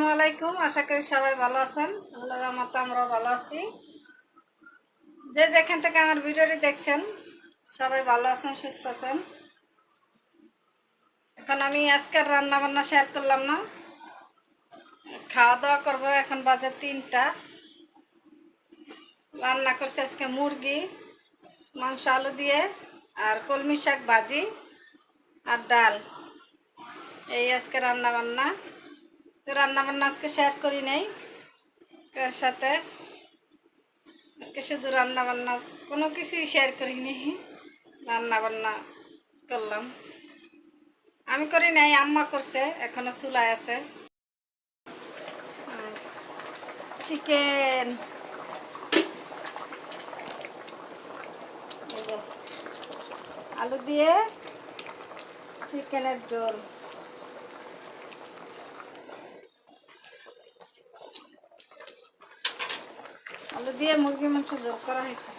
আসসালামু আলাইকুম। আশা করি সবাই ভালো আছেন। আল্লাহর রহমতে আমরাও ভালো আছি। যে যেখান থেকে আমার ভিডিওটি দেখছেন সবাই ভালো আছেন, সুস্থ আছেন। এখন আমি আজকের রান্না বান্না শেয়ার করলাম না, খাওয়া দাওয়া করবো। এখন বাজে 3টা। রান্না করছি আজকে মুরগি মাংস, আলু দিয়ে, আর কলমি শাক ভাজি আর ডাল। এই আজকে রান্না বান্না। তো রান্না বান্না আজকে শেয়ার করি নাই কার সাথে। আজকে শুধু রান্না বান্না, কোনো কিছুই শেয়ার করিনি। রান্না বান্না করলাম, আমি করি নাই, আম্মা করছে। এখনো চুলায় আছে চিকেন, আলু দিয়ে চিকেনের ঝোল। আলু দিয়ে মুরগি মাংস ঝোল করা হয়েছে।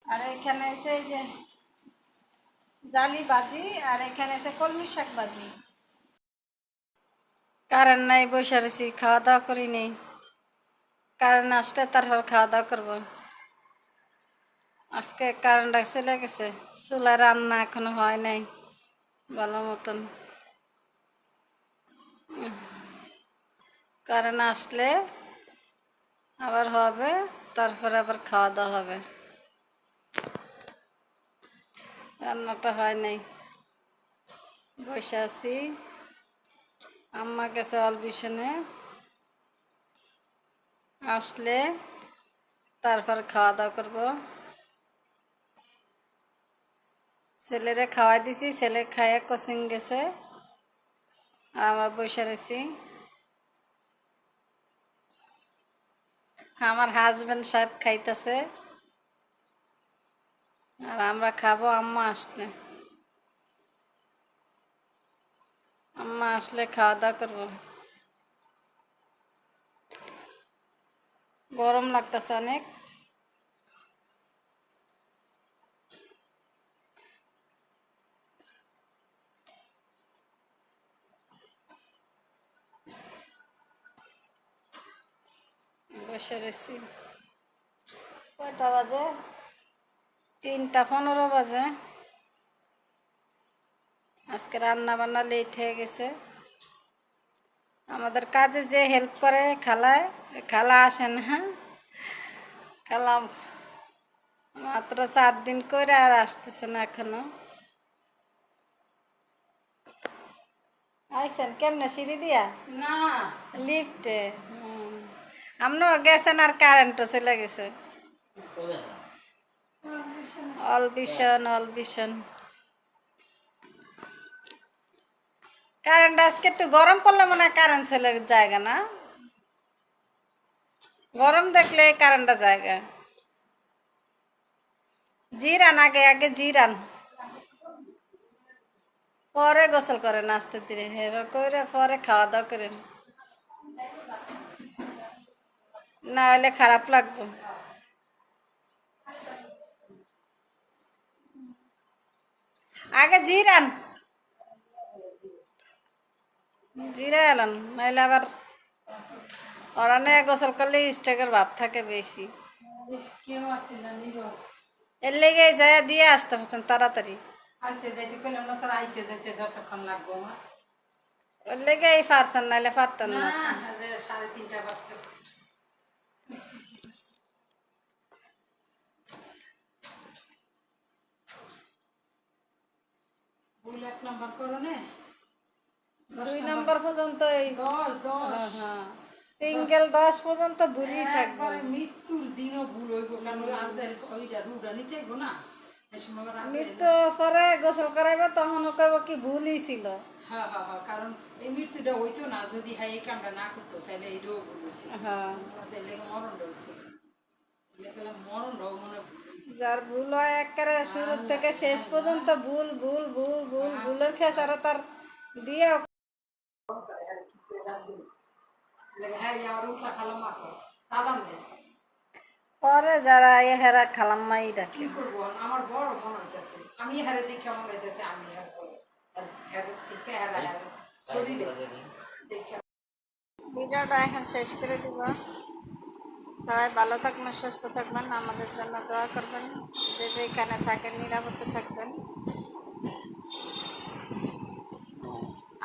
আর এখানে এসে এই যে জালি ভাজি, আর এখানে এসে কলমি শাক ভাজি। কারেন্ট নাই, বসে রয়েছি, খাওয়া দাওয়া করি নেই। কারেন্ট আসলে তারপর খাওয়া দাওয়া করবো। আজকে কারেন্ট চলে গেছে, চুলা রান্না এখনো হয় নাই ভালো মতন। কারেন্ট আসলে আবার হবে, তারপরে আবার খাওয়া দাওয়া হবে। রান্নাটা হয় নাই, বসে আছি। আম্মা গেছে অলবিশনে, আসলে তারপর খাওয়া দাওয়া করবো। ছেলেরে খাওয়াই দিছি, ছেলে খাইয়া কোচিং গেছে, আর আমরা বসে রয়েছি। আমার হাজবেন্ড সাহেব খাইতেছে, আর আমরা খাবো আম্মা আসলে। আম্মা আসলে খাওয়া দাওয়া করবো। গরম লাগতেছে অনেক। বসে রয়েছি। কয়টা বাজে? 3টা 15 বাজে। আজকে রান্না বান্না লেট হয়ে গেছে। আমাদের কাজে যে হেল্প করে খালায়, খালা আসেন। হ্যাঁ, খালা মাত্র 4 দিন করে আর আসতেছে না এখনো। আইসেন কেমনে? সিঁড়ি দিয়া না, লিফটে। আমরাও গেছেন আর কারেন্টও চলে গেছে। অলবিশন অলবিশন। কারেন্ট আজকে একটু গরম পড়লে মনে হয় কারেন্ট চলে জায়গা না, গরম দেখলে কারেন্টটা জায়গা। জিরান আগে, আগে জিরান, পরে গোসল করেন আস্তে ধীরে, এবার করে পরে খাওয়া দাওয়া করেন, না হলে খারাপ লাগবে। আগে জিরান, জিরা এলান, নাহলে আবার ওরানে গোসল করলে স্টেকের ভাব থাকে বেশি। এর লেগে যায় দিয়ে আসতে পারছেন তাড়াতাড়ি। ওর লেগেই পারছেন, নাহলে পারতেন না। 3:30 বাজতে। এক নম্বর করো নে, 2 নম্বর পর্যন্ত, 10 হ্যাঁ, সিঙ্গেল 10 পর্যন্ত ভুলই থাকবে। মৃত্যুর দিনও ভুল হইব, কারণ ওইটা রুটা নিতে হইব না। মৃত্যু পরে গোসল করাইব, তখন কইব কি ভুলই ছিল। হ্যাঁ হ্যাঁ হ্যাঁ, কারণ এই মৃত্যুটা হইতো না যদি হ্যাঁ এই কামটা না করতো, তাহলে এইটাও ভুল হয়েছে। হ্যাঁ, তাহলে মরণটা হয়েছে, মরণটাও মনে যার ভুল হয় একেবারে শুরু থেকে শেষ পর্যন্ত ভুল ভুল ভুল ভুল ভুলের খেসারা তার দিয়ে। পরে যারা হেরা খালাম্মাই ডাকে। কি করবো, আমার বড় মনে হইতেছে, আমি হারে দেখে মনে হইতেছে আমি ভিডিওটা এখন শেষ করে দিব। সবাই ভালো থাকবেন, সুস্থ থাকবেন, আমাদের জন্য দোয়া করবেন, যে যেখানে থাকেন নিরাপদে থাকবেন।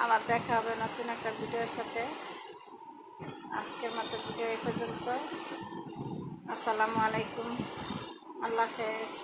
আবার দেখা হবে নতুন একটা ভিডিওর সাথে। আজকের মতো ভিডিও এই পর্যন্ত। আসসালামু আলাইকুম, আল্লাহ হাফেজ।